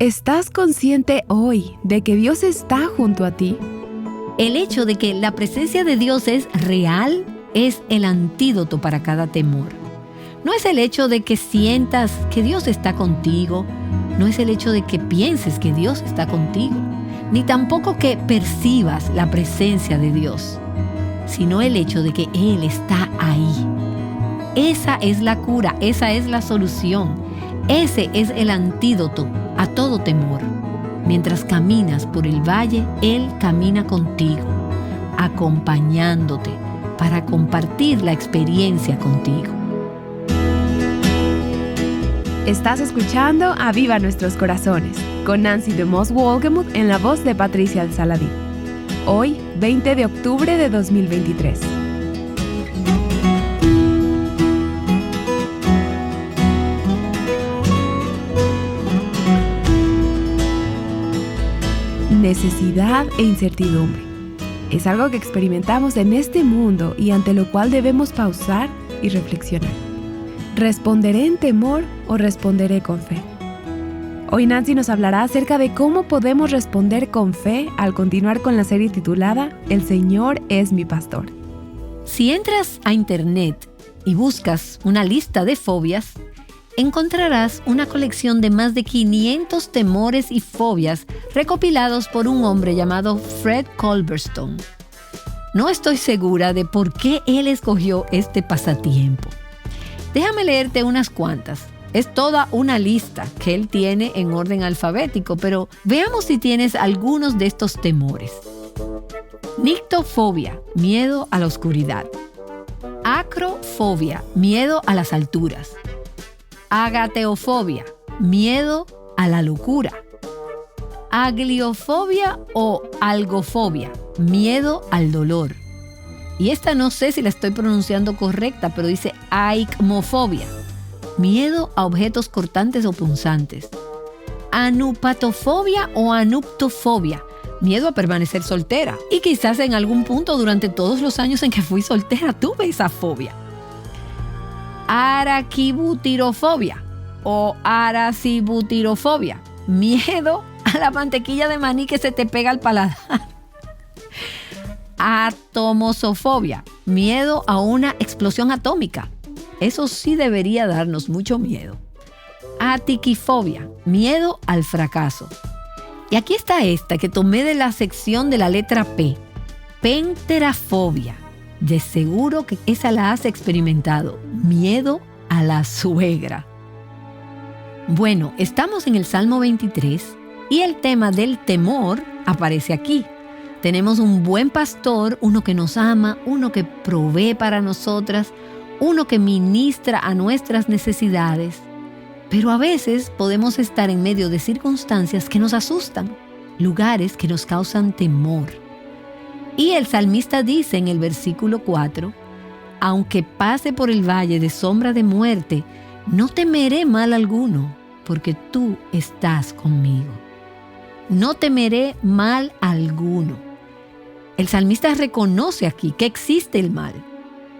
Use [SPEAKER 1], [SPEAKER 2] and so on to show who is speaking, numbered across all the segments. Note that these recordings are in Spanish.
[SPEAKER 1] ¿Estás consciente hoy de que Dios está junto a ti?
[SPEAKER 2] El hecho de que la presencia de Dios es real es el antídoto para cada temor. No es el hecho de que sientas que Dios está contigo, no es el hecho de que pienses que Dios está contigo, ni tampoco que percibas la presencia de Dios, sino el hecho de que Él está ahí. Esa es la cura, esa es la solución, ese es el antídoto a todo temor. Mientras caminas por el valle, Él camina contigo, acompañándote para compartir la experiencia contigo.
[SPEAKER 1] Estás escuchando Aviva Nuestros Corazones con Nancy DeMoss Wolgemuth en la voz de Patricia de Saladín. Hoy, 20 de octubre de 2023. Necesidad e incertidumbre. Es algo que experimentamos en este mundo y ante lo cual debemos pausar y reflexionar. ¿Responderé en temor o responderé con fe? Hoy Nancy nos hablará acerca de cómo podemos responder con fe al continuar con la serie titulada El Señor es mi pastor.
[SPEAKER 2] Si entras a internet y buscas una lista de fobias, encontrarás una colección de más de 500 temores y fobias recopilados por un hombre llamado Fred Culverstone. No estoy segura de por qué él escogió este pasatiempo. Déjame leerte unas cuantas. Es toda una lista que él tiene en orden alfabético, pero veamos si tienes algunos de estos temores. Nictofobia, miedo a la oscuridad. Acrofobia, miedo a las alturas. Agateofobia, miedo a la locura. Agliofobia o algofobia, miedo al dolor. Y esta no sé si la estoy pronunciando correcta, pero dice aikmofobia, miedo a objetos cortantes o punzantes. Anupatofobia o anuptofobia, miedo a permanecer soltera. Y quizás en algún punto durante todos los años en que fui soltera tuve esa fobia. Araquibutirofobia o aracibutirofobia, miedo a la mantequilla de maní que se te pega al paladar. Atomosofobia, miedo a una explosión atómica. Eso sí debería darnos mucho miedo. Atiquifobia, miedo al fracaso. Y aquí está esta que tomé de la sección de la letra P. Penterafobia. De seguro que esa la has experimentado. Miedo a la suegra. Bueno, estamos en el Salmo 23 y el tema del temor aparece aquí. Tenemos un buen pastor, uno que nos ama, uno que provee para nosotras, uno que ministra a nuestras necesidades. Pero a veces podemos estar en medio de circunstancias que nos asustan, lugares que nos causan temor. Y el salmista dice en el versículo 4, aunque pase por el valle de sombra de muerte, no temeré mal alguno, porque tú estás conmigo. No temeré mal alguno. El salmista reconoce aquí que existe el mal.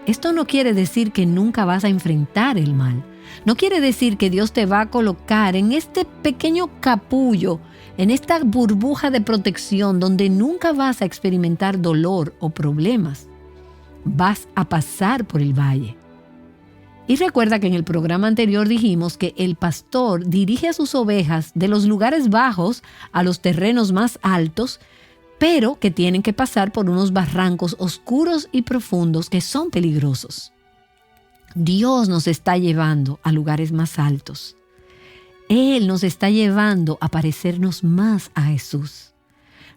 [SPEAKER 2] Esto no quiere decir que nunca vas a enfrentar el mal. No quiere decir que Dios te va a colocar en este pequeño capullo, en esta burbuja de protección donde nunca vas a experimentar dolor o problemas. Vas a pasar por el valle. Y recuerda que en el programa anterior dijimos que el pastor dirige a sus ovejas de los lugares bajos a los terrenos más altos, pero que tienen que pasar por unos barrancos oscuros y profundos que son peligrosos. Dios nos está llevando a lugares más altos. Él nos está llevando a parecernos más a Jesús.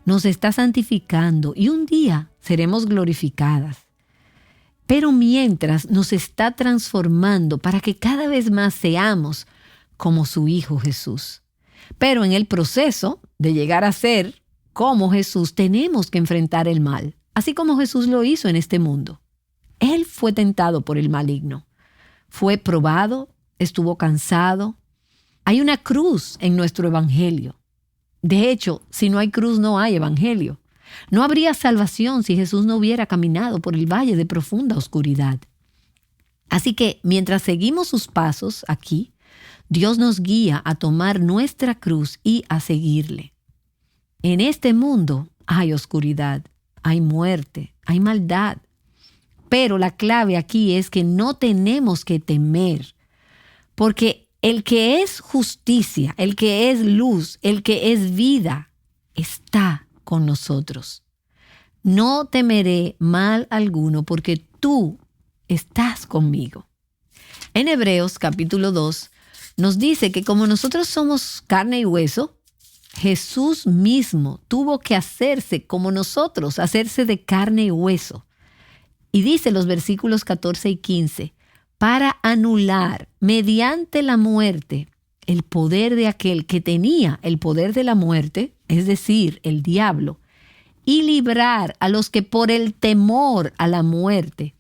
[SPEAKER 2] Nos está santificando y un día seremos glorificadas. Pero mientras nos está transformando para que cada vez más seamos como su Hijo Jesús. Pero en el proceso de llegar a ser como Jesús tenemos que enfrentar el mal, así como Jesús lo hizo en este mundo. Él fue tentado por el maligno. Fue probado, estuvo cansado. Hay una cruz en nuestro evangelio. De hecho, si no hay cruz, no hay evangelio. No habría salvación si Jesús no hubiera caminado por el valle de profunda oscuridad. Así que, mientras seguimos sus pasos aquí, Dios nos guía a tomar nuestra cruz y a seguirle. En este mundo hay oscuridad, hay muerte, hay maldad. Pero la clave aquí es que no tenemos que temer, porque el que es justicia, el que es luz, el que es vida, está con nosotros. No temeré mal alguno, porque tú estás conmigo. En Hebreos capítulo 2 nos dice que como nosotros somos carne y hueso, Jesús mismo tuvo que hacerse como nosotros, hacerse de carne y hueso. Y dice los versículos 14 y 15, para anular mediante la muerte el poder de aquel que tenía el poder de la muerte, es decir, el diablo, y librar a los que por el temor a la muerte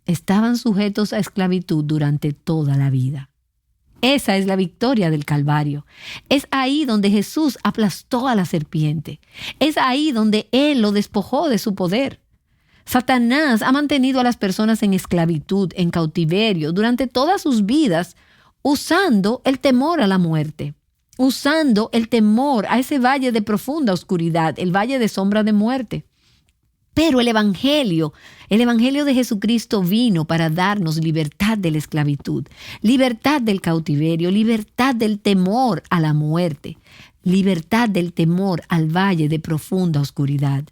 [SPEAKER 2] estaban sujetos a esclavitud durante toda la vida. Esa es la victoria del Calvario. Es ahí donde Jesús aplastó a la serpiente. Es ahí donde Él lo despojó de su poder. Satanás ha mantenido a las personas en esclavitud, en cautiverio, durante todas sus vidas, usando el temor a la muerte, usando el temor a ese valle de profunda oscuridad, el valle de sombra de muerte. Pero el Evangelio de Jesucristo vino para darnos libertad de la esclavitud, libertad del cautiverio, libertad del temor a la muerte, libertad del temor al valle de profunda oscuridad.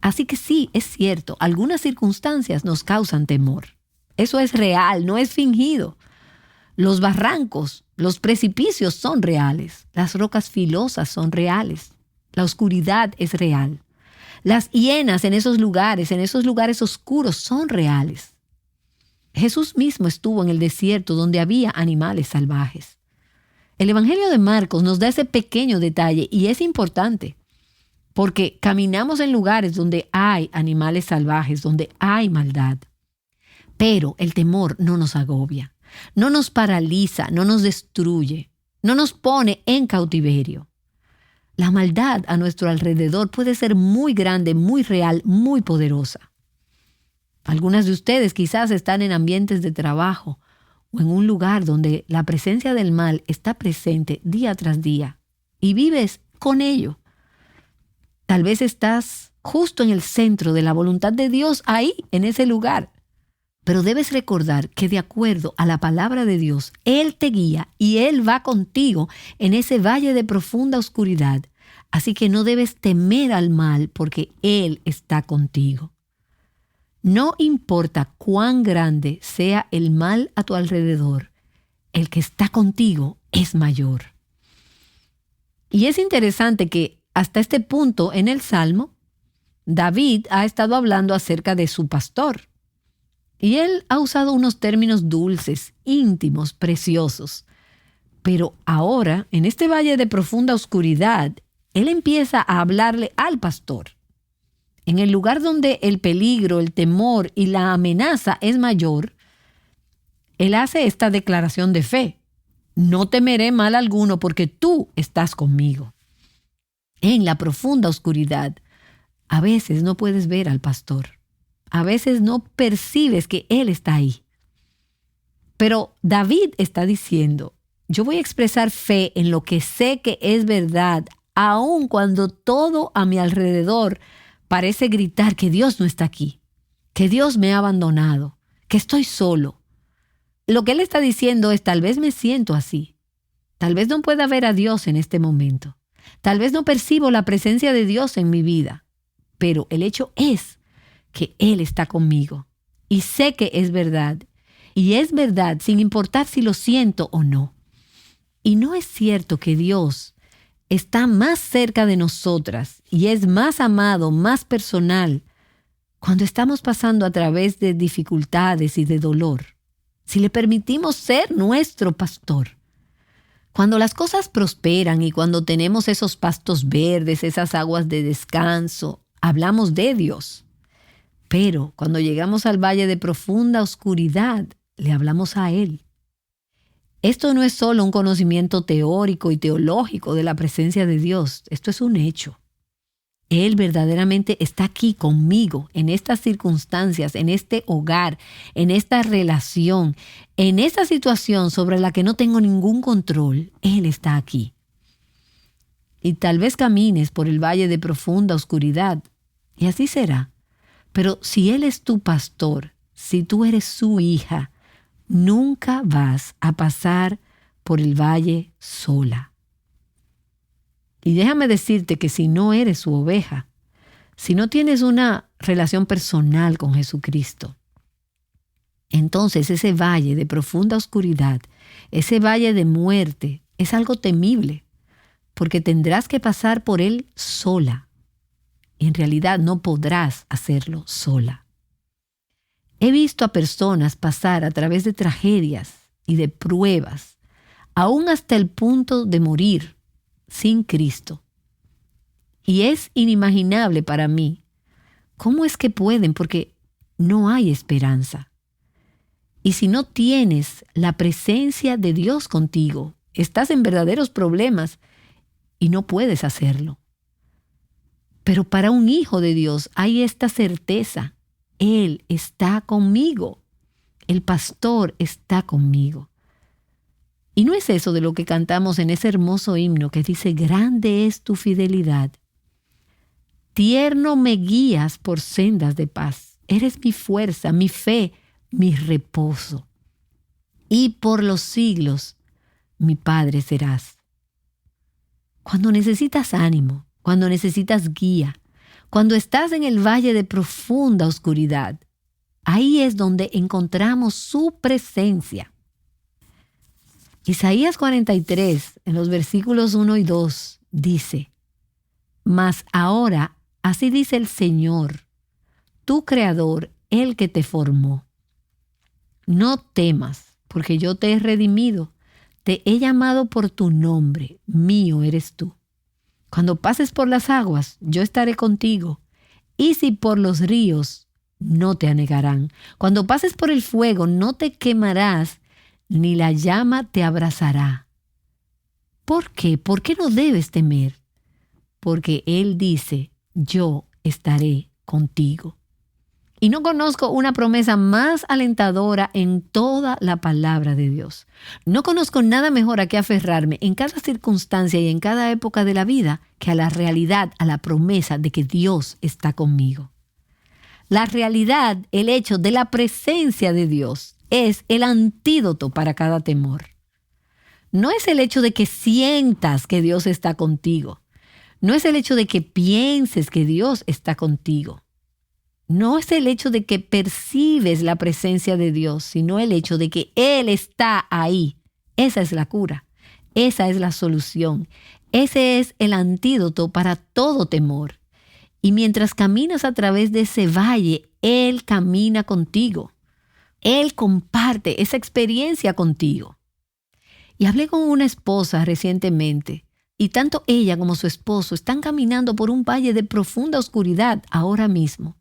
[SPEAKER 2] Así que sí, es cierto, algunas circunstancias nos causan temor. Eso es real, no es fingido. Los barrancos, los precipicios son reales, las rocas filosas son reales, la oscuridad es real. Las hienas en esos lugares oscuros son reales. Jesús mismo estuvo en el desierto donde había animales salvajes. El Evangelio de Marcos nos da ese pequeño detalle y es importante porque caminamos en lugares donde hay animales salvajes, donde hay maldad. Pero el temor no nos agobia, no nos paraliza, no nos destruye, no nos pone en cautiverio. La maldad a nuestro alrededor puede ser muy grande, muy real, muy poderosa. Algunas de ustedes quizás están en ambientes de trabajo o en un lugar donde la presencia del mal está presente día tras día y vives con ello. Tal vez estás justo en el centro de la voluntad de Dios ahí, en ese lugar. Pero debes recordar que de acuerdo a la palabra de Dios, Él te guía y Él va contigo en ese valle de profunda oscuridad. Así que no debes temer al mal porque Él está contigo. No importa cuán grande sea el mal a tu alrededor, el que está contigo es mayor. Y es interesante que hasta este punto en el Salmo, David ha estado hablando acerca de su pastor. Y él ha usado unos términos dulces, íntimos, preciosos. Pero ahora, en este valle de profunda oscuridad, él empieza a hablarle al pastor. En el lugar donde el peligro, el temor y la amenaza es mayor, él hace esta declaración de fe. No temeré mal alguno porque tú estás conmigo. En la profunda oscuridad, a veces no puedes ver al pastor. A veces no percibes que Él está ahí. Pero David está diciendo, yo voy a expresar fe en lo que sé que es verdad, aun cuando todo a mi alrededor parece gritar que Dios no está aquí, que Dios me ha abandonado, que estoy solo. Lo que Él está diciendo es, tal vez me siento así. Tal vez no pueda ver a Dios en este momento. Tal vez no percibo la presencia de Dios en mi vida. Pero el hecho es que Él está conmigo y sé que es verdad. Y es verdad sin importar si lo siento o no. Y no es cierto que Dios está más cerca de nosotras y es más amado, más personal, cuando estamos pasando a través de dificultades y de dolor. Si le permitimos ser nuestro pastor. Cuando las cosas prosperan y cuando tenemos esos pastos verdes, esas aguas de descanso, hablamos de Dios. Pero cuando llegamos al valle de profunda oscuridad, le hablamos a Él. Esto no es solo un conocimiento teórico y teológico de la presencia de Dios. Esto es un hecho. Él verdaderamente está aquí conmigo, en estas circunstancias, en este hogar, en esta relación, en esta situación sobre la que no tengo ningún control. Él está aquí. Y tal vez camines por el valle de profunda oscuridad, y así será. Pero si Él es tu pastor, si tú eres su hija, nunca vas a pasar por el valle sola. Y déjame decirte que si no eres su oveja, si no tienes una relación personal con Jesucristo, entonces ese valle de profunda oscuridad, ese valle de muerte, es algo temible, porque tendrás que pasar por él sola. Y en realidad no podrás hacerlo sola. He visto a personas pasar a través de tragedias y de pruebas, aún hasta el punto de morir sin Cristo. Y es inimaginable para mí cómo es que pueden, porque no hay esperanza. Y si no tienes la presencia de Dios contigo, estás en verdaderos problemas y no puedes hacerlo. Pero para un hijo de Dios hay esta certeza: Él está conmigo. El pastor está conmigo. Y no es eso de lo que cantamos en ese hermoso himno que dice: grande es tu fidelidad. Tierno me guías por sendas de paz. Eres mi fuerza, mi fe, mi reposo. Y por los siglos mi Padre serás. Cuando necesitas ánimo, cuando necesitas guía, cuando estás en el valle de profunda oscuridad, ahí es donde encontramos su presencia. Isaías 43, en los versículos 1 y 2, dice: Mas ahora, así dice el Señor, tu Creador, el que te formó. No temas, porque yo te he redimido, te he llamado por tu nombre, mío eres tú. Cuando pases por las aguas, yo estaré contigo, y si por los ríos, no te anegarán. Cuando pases por el fuego, no te quemarás, ni la llama te abrazará. ¿Por qué? ¿Por qué no debes temer? Porque Él dice: yo estaré contigo. Y no conozco una promesa más alentadora en toda la palabra de Dios. No conozco nada mejor a que aferrarme en cada circunstancia y en cada época de la vida que a la realidad, a la promesa de que Dios está conmigo. La realidad, el hecho de la presencia de Dios, es el antídoto para cada temor. No es el hecho de que sientas que Dios está contigo. No es el hecho de que pienses que Dios está contigo. No es el hecho de que percibes la presencia de Dios, sino el hecho de que Él está ahí. Esa es la cura. Esa es la solución. Ese es el antídoto para todo temor. Y mientras caminas a través de ese valle, Él camina contigo. Él comparte esa experiencia contigo. Y hablé con una esposa recientemente, y tanto ella como su esposo están caminando por un valle de profunda oscuridad ahora mismo.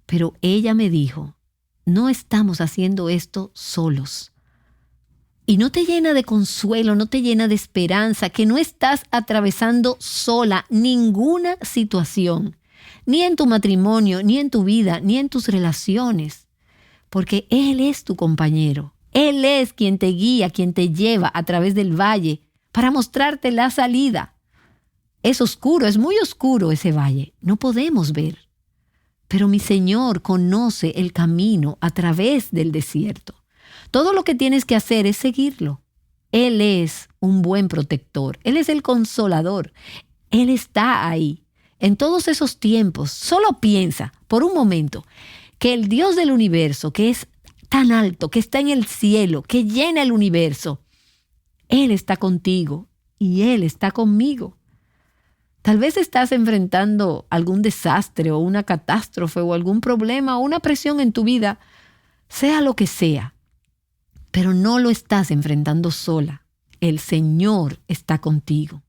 [SPEAKER 2] Pero ella me dijo: no estamos haciendo esto solos. Y no te llena de consuelo, no te llena de esperanza, que no estás atravesando sola ninguna situación, ni en tu matrimonio, ni en tu vida, ni en tus relaciones. Porque Él es tu compañero. Él es quien te guía, quien te lleva a través del valle para mostrarte la salida. Es oscuro, es muy oscuro ese valle. No podemos ver. Pero mi Señor conoce el camino a través del desierto. Todo lo que tienes que hacer es seguirlo. Él es un buen protector. Él es el consolador. Él está ahí. En todos esos tiempos, solo piensa por un momento que el Dios del universo, que es tan alto, que está en el cielo, que llena el universo, Él está contigo y Él está conmigo. Tal vez estás enfrentando algún desastre o una catástrofe o algún problema o una presión en tu vida, sea lo que sea, pero no lo estás enfrentando sola. El Señor está contigo.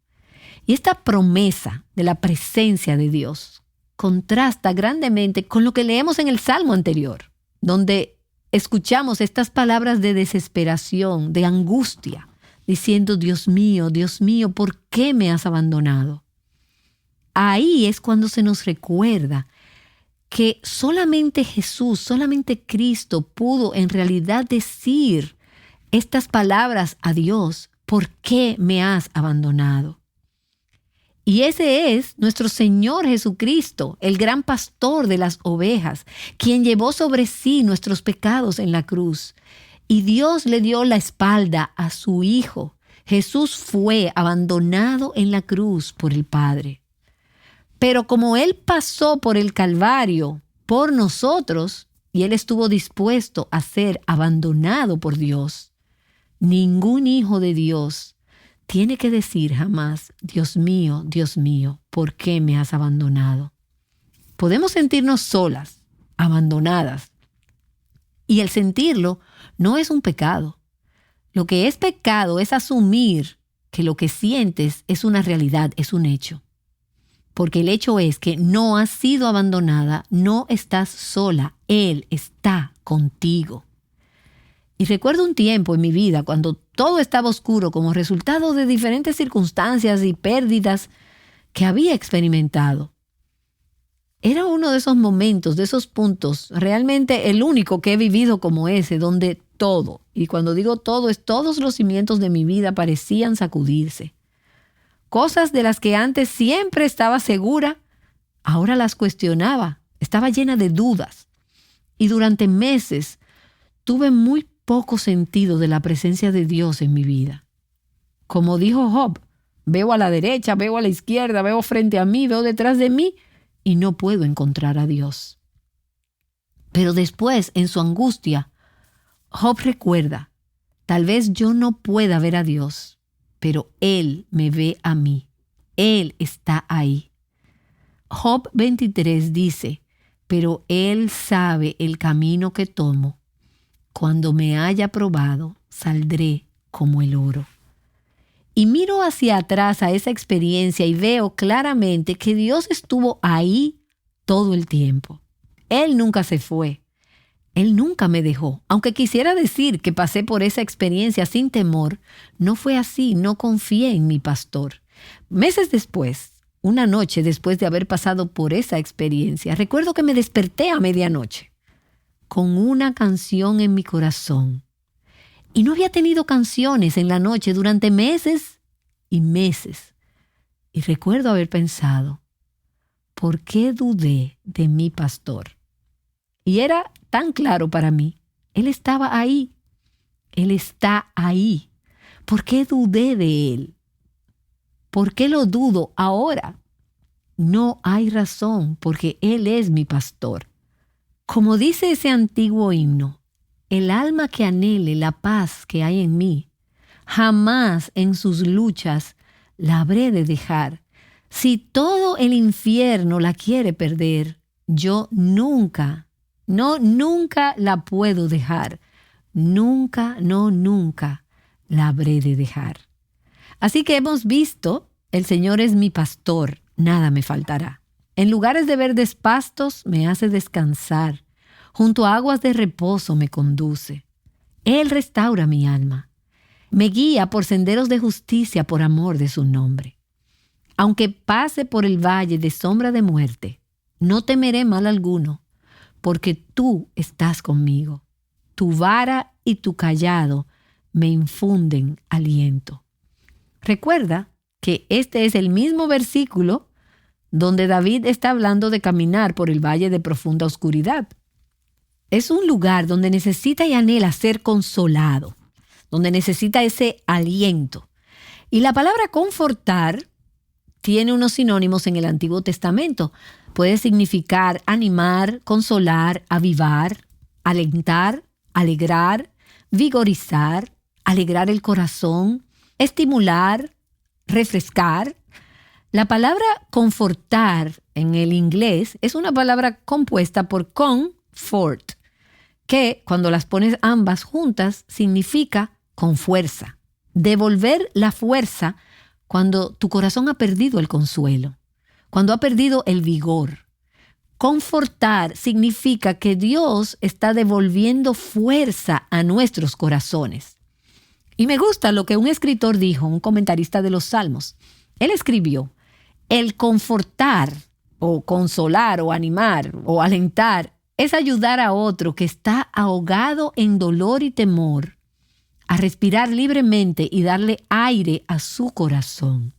[SPEAKER 2] Y esta promesa de la presencia de Dios contrasta grandemente con lo que leemos en el Salmo anterior, donde escuchamos estas palabras de desesperación, de angustia, diciendo: Dios mío, ¿por qué me has abandonado? ahí es cuando se nos recuerda que solamente Jesús, solamente Cristo pudo en realidad decir estas palabras a Dios: ¿por qué me has abandonado? Y ese es nuestro Señor Jesucristo, el gran pastor de las ovejas, quien llevó sobre sí nuestros pecados en la cruz. Y Dios le dio la espalda a su Hijo. Jesús fue abandonado en la cruz por el Padre. Pero como Él pasó por el Calvario por nosotros y Él estuvo dispuesto a ser abandonado por Dios, ningún hijo de Dios tiene que decir jamás: Dios mío, ¿por qué me has abandonado? Podemos sentirnos solas, abandonadas. Y el sentirlo no es un pecado. Lo que es pecado es asumir que lo que sientes es una realidad, es un hecho. Porque el hecho es que no has sido abandonada, no estás sola, Él está contigo. Y recuerdo un tiempo en mi vida cuando todo estaba oscuro como resultado de diferentes circunstancias y pérdidas que había experimentado. Era uno de esos momentos, de esos puntos, realmente el único que he vivido como ese, donde todo, y cuando digo todo, es todos los cimientos de mi vida parecían sacudirse. Cosas de las que antes siempre estaba segura, ahora las cuestionaba, estaba llena de dudas. Y durante meses tuve muy poco sentido de la presencia de Dios en mi vida. Como dijo Job, veo a la derecha, veo a la izquierda, veo frente a mí, veo detrás de mí y no puedo encontrar a Dios. Pero después, en su angustia, Job recuerda: tal vez yo no pueda ver a Dios, pero Él me ve a mí. Él está ahí. Job 23 dice: pero Él sabe el camino que tomo. Cuando me haya probado, saldré como el oro. Y miro hacia atrás a esa experiencia y veo claramente que Dios estuvo ahí todo el tiempo. Él nunca se fue. Él nunca me dejó. Aunque quisiera decir que pasé por esa experiencia sin temor, no fue así, no confié en mi pastor. Meses después, una noche después de haber pasado por esa experiencia, recuerdo que me desperté a medianoche con una canción en mi corazón. Y no había tenido canciones en la noche durante meses y meses. Y recuerdo haber pensado: ¿por qué dudé de mi pastor? Y era tan claro para mí. Él estaba ahí. Él está ahí. ¿Por qué dudé de Él? ¿Por qué lo dudo ahora? No hay razón, porque Él es mi pastor. Como dice ese antiguo himno: el alma que anhele la paz que hay en mí, jamás en sus luchas la habré de dejar. Si todo el infierno la quiere perder, yo nunca la puedo dejar. Nunca la habré de dejar. Así que hemos visto: el Señor es mi pastor, nada me faltará. En lugares de verdes pastos me hace descansar. Junto a aguas de reposo me conduce. Él restaura mi alma. Me guía por senderos de justicia por amor de su nombre. Aunque pase por el valle de sombra de muerte, no temeré mal alguno, porque tú estás conmigo. Tu vara y tu cayado me infunden aliento. Recuerda que este es el mismo versículo donde David está hablando de caminar por el valle de profunda oscuridad. Es un lugar donde necesita y anhela ser consolado, donde necesita ese aliento. Y la palabra confortar tiene unos sinónimos en el Antiguo Testamento. Puede significar animar, consolar, avivar, alentar, alegrar, vigorizar, alegrar el corazón, estimular, refrescar. La palabra confortar en el inglés es una palabra compuesta por comfort, que cuando las pones ambas juntas significa con fuerza. Devolver la fuerza cuando tu corazón ha perdido el consuelo, cuando ha perdido el vigor. Confortar significa que Dios está devolviendo fuerza a nuestros corazones. Y me gusta lo que un escritor dijo, un comentarista de los Salmos. Él escribió: El confortar o consolar o animar o alentar es ayudar a otro que está ahogado en dolor y temor a respirar libremente y darle aire a su corazón.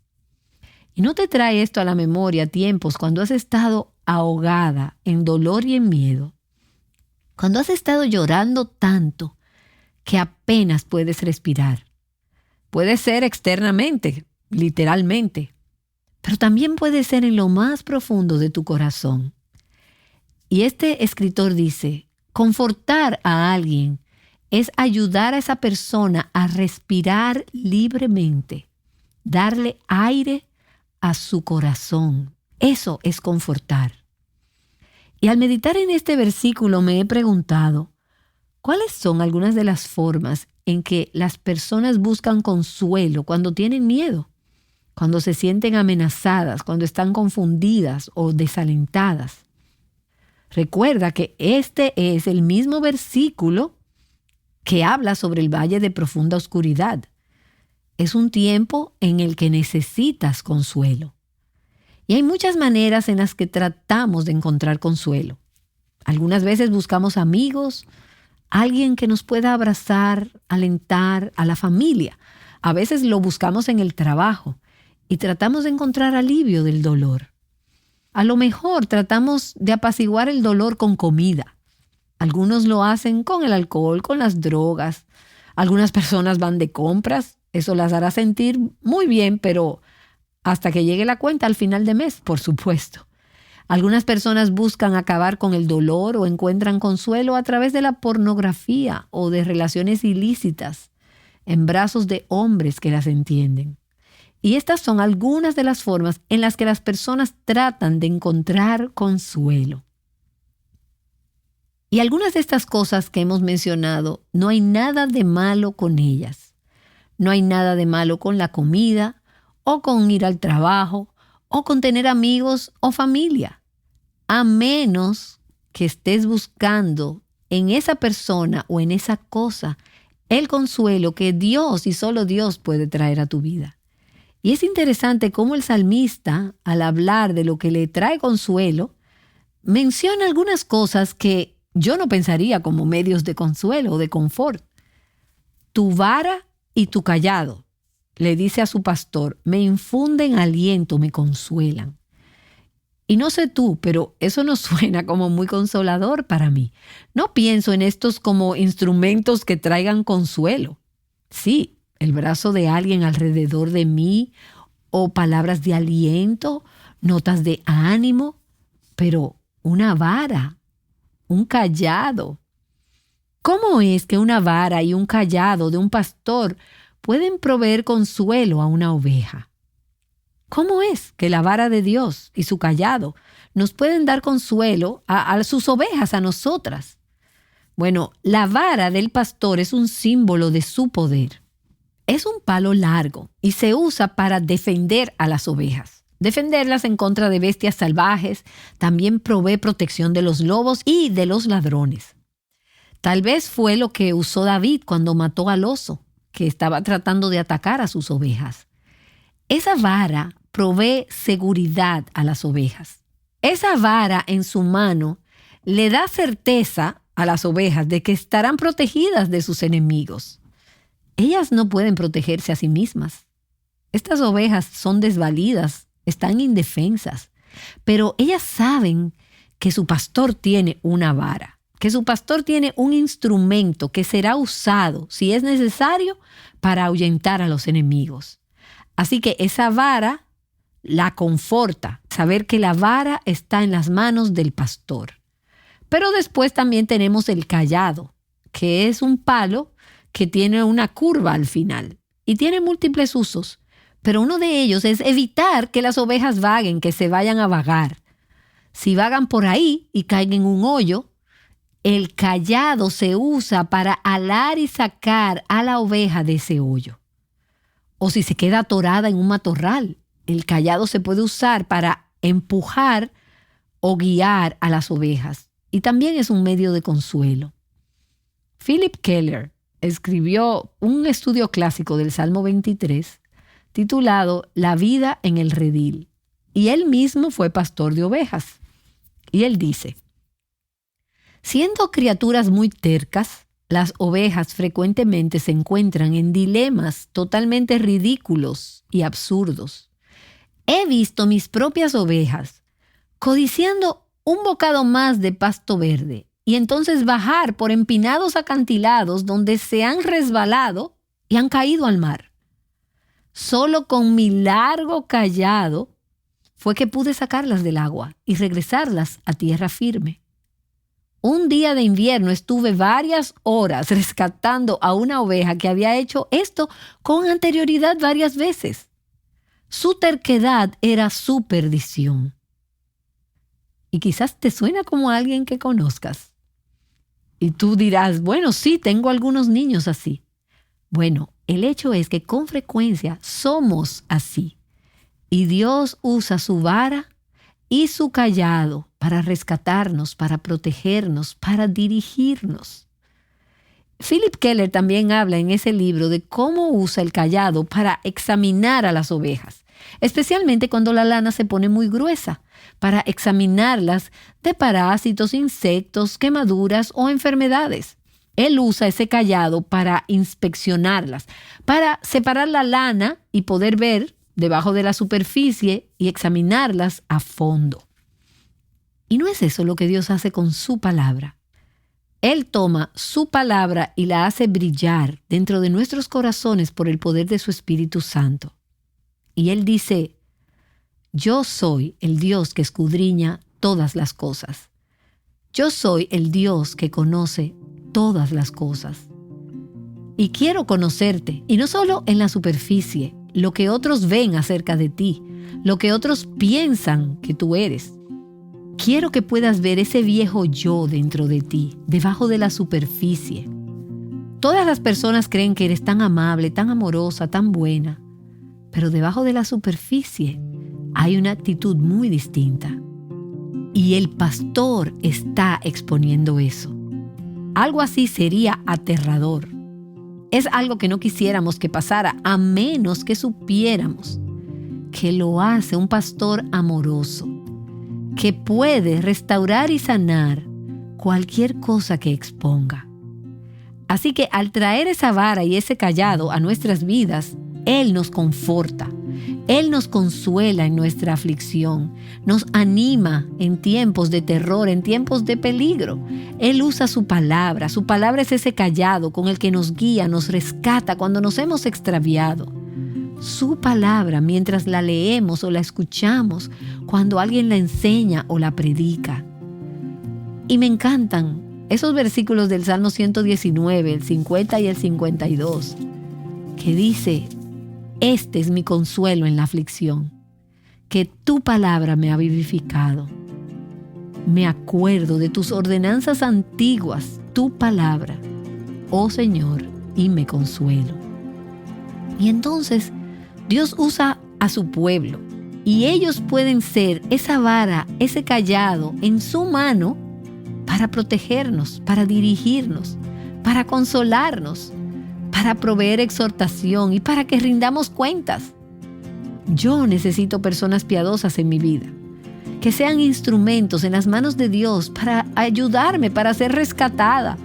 [SPEAKER 2] ¿Y no te trae esto a la memoria tiempos cuando has estado ahogada en dolor y en miedo? Cuando has estado llorando tanto que apenas puedes respirar. Puede ser externamente, literalmente, pero también puede ser en lo más profundo de tu corazón. Y este escritor dice, confortar a alguien es ayudar a esa persona a respirar libremente, darle aire a su corazón. Eso es confortar. Y al meditar en este versículo me he preguntado, ¿cuáles son algunas de las formas en que las personas buscan consuelo cuando tienen miedo, cuando se sienten amenazadas, cuando están confundidas o desalentadas? Recuerda que este es el mismo versículo que habla sobre el valle de profunda oscuridad. Es un tiempo en el que necesitas consuelo. Y hay muchas maneras en las que tratamos de encontrar consuelo. Algunas veces buscamos amigos, alguien que nos pueda abrazar, alentar, a la familia. A veces lo buscamos en el trabajo y tratamos de encontrar alivio del dolor. A lo mejor tratamos de apaciguar el dolor con comida. Algunos lo hacen con el alcohol, con las drogas. Algunas personas van de compras. Eso las hará sentir muy bien, pero hasta que llegue la cuenta al final de mes, por supuesto. Algunas personas buscan acabar con el dolor o encuentran consuelo a través de la pornografía o de relaciones ilícitas en brazos de hombres que las entienden. Y estas son algunas de las formas en las que las personas tratan de encontrar consuelo. Y algunas de estas cosas que hemos mencionado, no hay nada de malo con ellas. No hay nada de malo con la comida, o con ir al trabajo, o con tener amigos o familia, a menos que estés buscando en esa persona o en esa cosa el consuelo que Dios y solo Dios puede traer a tu vida. Y es interesante cómo el salmista, al hablar de lo que le trae consuelo, menciona algunas cosas que yo no pensaría como medios de consuelo o de confort. Tu vara y tu cayado, le dice a su pastor, me infunden aliento, me consuelan. Y no sé tú, pero eso no suena como muy consolador para mí. No pienso en estos como instrumentos que traigan consuelo. Sí, el brazo de alguien alrededor de mí, o palabras de aliento, notas de ánimo, pero una vara, un cayado. ¿Cómo es que una vara y un cayado de un pastor pueden proveer consuelo a una oveja? ¿Cómo es que la vara de Dios y su cayado nos pueden dar consuelo a sus ovejas, a nosotras? Bueno, la vara del pastor es un símbolo de su poder. Es un palo largo y se usa para defender a las ovejas. Defenderlas en contra de bestias salvajes, también provee protección de los lobos y de los ladrones. Tal vez fue lo que usó David cuando mató al oso, que estaba tratando de atacar a sus ovejas. Esa vara provee seguridad a las ovejas. Esa vara en su mano le da certeza a las ovejas de que estarán protegidas de sus enemigos. Ellas no pueden protegerse a sí mismas. Estas ovejas son desvalidas, están indefensas, pero ellas saben que su pastor tiene una vara, que su pastor tiene un instrumento que será usado, si es necesario, para ahuyentar a los enemigos. Así que esa vara la conforta, saber que la vara está en las manos del pastor. Pero después también tenemos el cayado, que es un palo que tiene una curva al final y tiene múltiples usos. Pero uno de ellos es evitar que las ovejas vaguen, que se vayan a vagar. Si vagan por ahí y caen en un hoyo, el cayado se usa para alar y sacar a la oveja de ese hoyo. O si se queda atorada en un matorral, el cayado se puede usar para empujar o guiar a las ovejas. Y también es un medio de consuelo. Philip Keller escribió un estudio clásico del Salmo 23 titulado La vida en el redil. y él mismo fue pastor de ovejas. Y él dice: siendo criaturas muy tercas, las ovejas frecuentemente se encuentran en dilemas totalmente ridículos y absurdos. He visto mis propias ovejas codiciando un bocado más de pasto verde y entonces bajar por empinados acantilados donde se han resbalado y han caído al mar. Solo con mi largo cayado fue que pude sacarlas del agua y regresarlas a tierra firme. Un día de invierno estuve varias horas rescatando a una oveja que había hecho esto con anterioridad varias veces. Su terquedad era su perdición. Y quizás te suena como alguien que conozcas. Y tú dirás: bueno, sí, tengo algunos niños así. Bueno, el hecho es que con frecuencia somos así. Y Dios usa su vara y su cayado para rescatarnos, para protegernos, para dirigirnos. Philip Keller también habla en ese libro de cómo usa el cayado para examinar a las ovejas, especialmente cuando la lana se pone muy gruesa, para examinarlas de parásitos, insectos, quemaduras o enfermedades. Él usa ese cayado para inspeccionarlas, para separar la lana y poder ver debajo de la superficie y examinarlas a fondo. ¿Y no es eso lo que Dios hace con su palabra? Él toma su palabra y la hace brillar dentro de nuestros corazones por el poder de su Espíritu Santo. Y Él dice: yo soy el Dios que escudriña todas las cosas. Yo soy el Dios que conoce todas las cosas. Y quiero conocerte, y no solo en la superficie, lo que otros ven acerca de ti, lo que otros piensan que tú eres. Quiero que puedas ver ese viejo yo dentro de ti, debajo de la superficie. Todas las personas creen que eres tan amable, tan amorosa, tan buena, pero debajo de la superficie hay una actitud muy distinta. Y el pastor está exponiendo eso. Algo así sería aterrador. Es algo que no quisiéramos que pasara, a menos que supiéramos que lo hace un pastor amoroso, que puede restaurar y sanar cualquier cosa que exponga. Así que al traer esa vara y ese cayado a nuestras vidas, Él nos conforta, Él nos consuela en nuestra aflicción, nos anima en tiempos de terror, en tiempos de peligro. Él usa su palabra es ese cayado con el que nos guía, nos rescata cuando nos hemos extraviado. Su palabra, mientras la leemos o la escuchamos, cuando alguien la enseña o la predica. Y me encantan esos versículos del Salmo 119, el 50 y el 52, que dice: este es mi consuelo en la aflicción, que tu palabra me ha vivificado. Me acuerdo de tus ordenanzas antiguas, tu palabra, oh Señor, y me consuelo. Y entonces Dios usa a su pueblo y ellos pueden ser esa vara, ese cayado en su mano para protegernos, para dirigirnos, para consolarnos, para proveer exhortación y para que rindamos cuentas. Yo necesito personas piadosas en mi vida, que sean instrumentos en las manos de Dios para ayudarme, para ser rescatada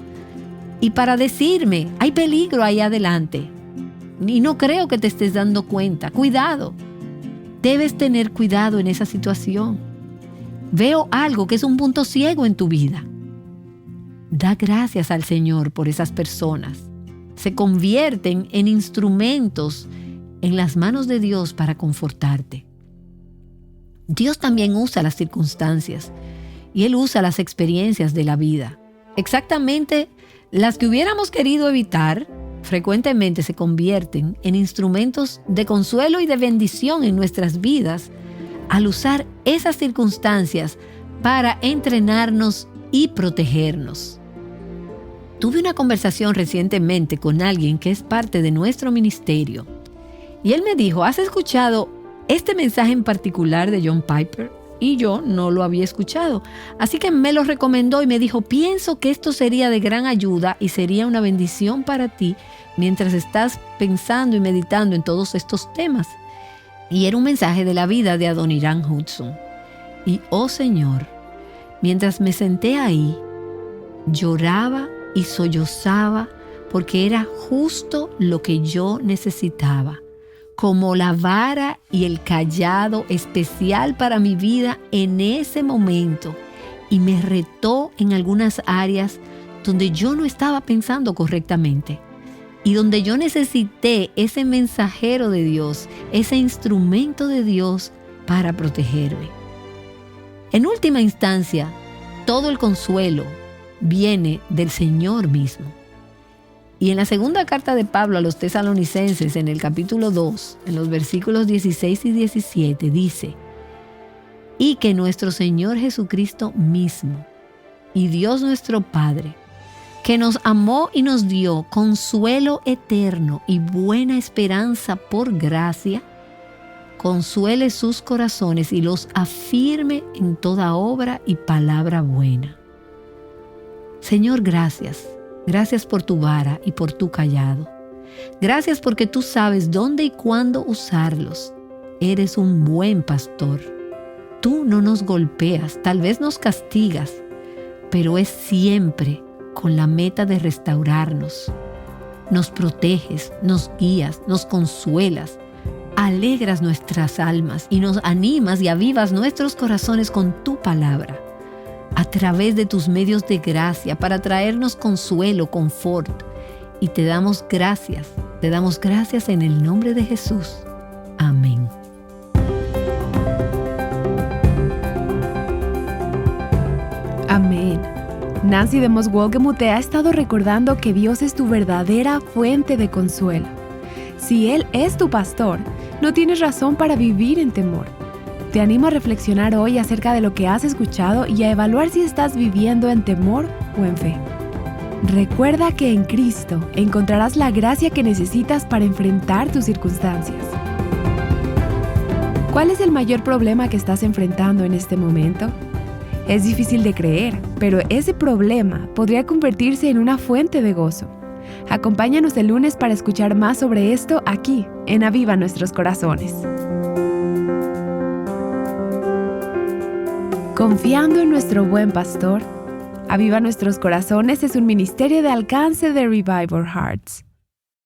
[SPEAKER 2] y para decirme: hay peligro ahí adelante y no creo que te estés dando cuenta. Cuidado, debes tener cuidado en esa situación. Veo algo que es un punto ciego en tu vida. Da gracias al Señor por esas personas. Se convierten en instrumentos en las manos de Dios para confortarte. Dios también usa las circunstancias y Él usa las experiencias de la vida. Exactamente las que hubiéramos querido evitar, frecuentemente se convierten en instrumentos de consuelo y de bendición en nuestras vidas al usar esas circunstancias para entrenarnos y protegernos. Tuve una conversación recientemente con alguien que es parte de nuestro ministerio y él me dijo: ¿has escuchado este mensaje en particular de John Piper? Y yo no lo había escuchado, así que me lo recomendó y me dijo: pienso que esto sería de gran ayuda y sería una bendición para ti mientras estás pensando y meditando en todos estos temas. Y era un mensaje de la vida de Adoniram Hudson. Y, oh Señor, mientras me senté ahí, lloraba y sollozaba porque era justo lo que yo necesitaba, como la vara y el cayado especial para mi vida en ese momento, y me retó en algunas áreas donde yo no estaba pensando correctamente y donde yo necesité ese mensajero de Dios, ese instrumento de Dios para protegerme. En última instancia, todo el consuelo viene del Señor mismo. Y en la segunda carta de Pablo a los Tesalonicenses, en el capítulo 2, en los versículos 16 y 17, dice: y que nuestro Señor Jesucristo mismo y Dios nuestro Padre, que nos amó y nos dio consuelo eterno y buena esperanza por gracia, consuele sus corazones y los afirme en toda obra y palabra buena. Señor, gracias. Gracias por tu vara y por tu cayado. Gracias porque tú sabes dónde y cuándo usarlos. Eres un buen pastor. Tú no nos golpeas, tal vez nos castigas, pero es siempre con la meta de restaurarnos. Nos proteges, nos guías, nos consuelas, alegras nuestras almas y nos animas y avivas nuestros corazones con tu palabra, a través de tus medios de gracia para traernos consuelo, confort. Y te damos gracias en el nombre de Jesús. Amén.
[SPEAKER 1] Amén. Nancy DeMoss Wolgemuth te ha estado recordando que Dios es tu verdadera fuente de consuelo. Si Él es tu pastor, no tienes razón para vivir en temor. Te animo a reflexionar hoy acerca de lo que has escuchado y a evaluar si estás viviendo en temor o en fe. Recuerda que en Cristo encontrarás la gracia que necesitas para enfrentar tus circunstancias. ¿Cuál es el mayor problema que estás enfrentando en este momento? Es difícil de creer, pero ese problema podría convertirse en una fuente de gozo. Acompáñanos el lunes para escuchar más sobre esto aquí, en Aviva Nuestros Corazones. Confiando en nuestro buen pastor, Aviva Nuestros Corazones es un ministerio de alcance de Revival Hearts.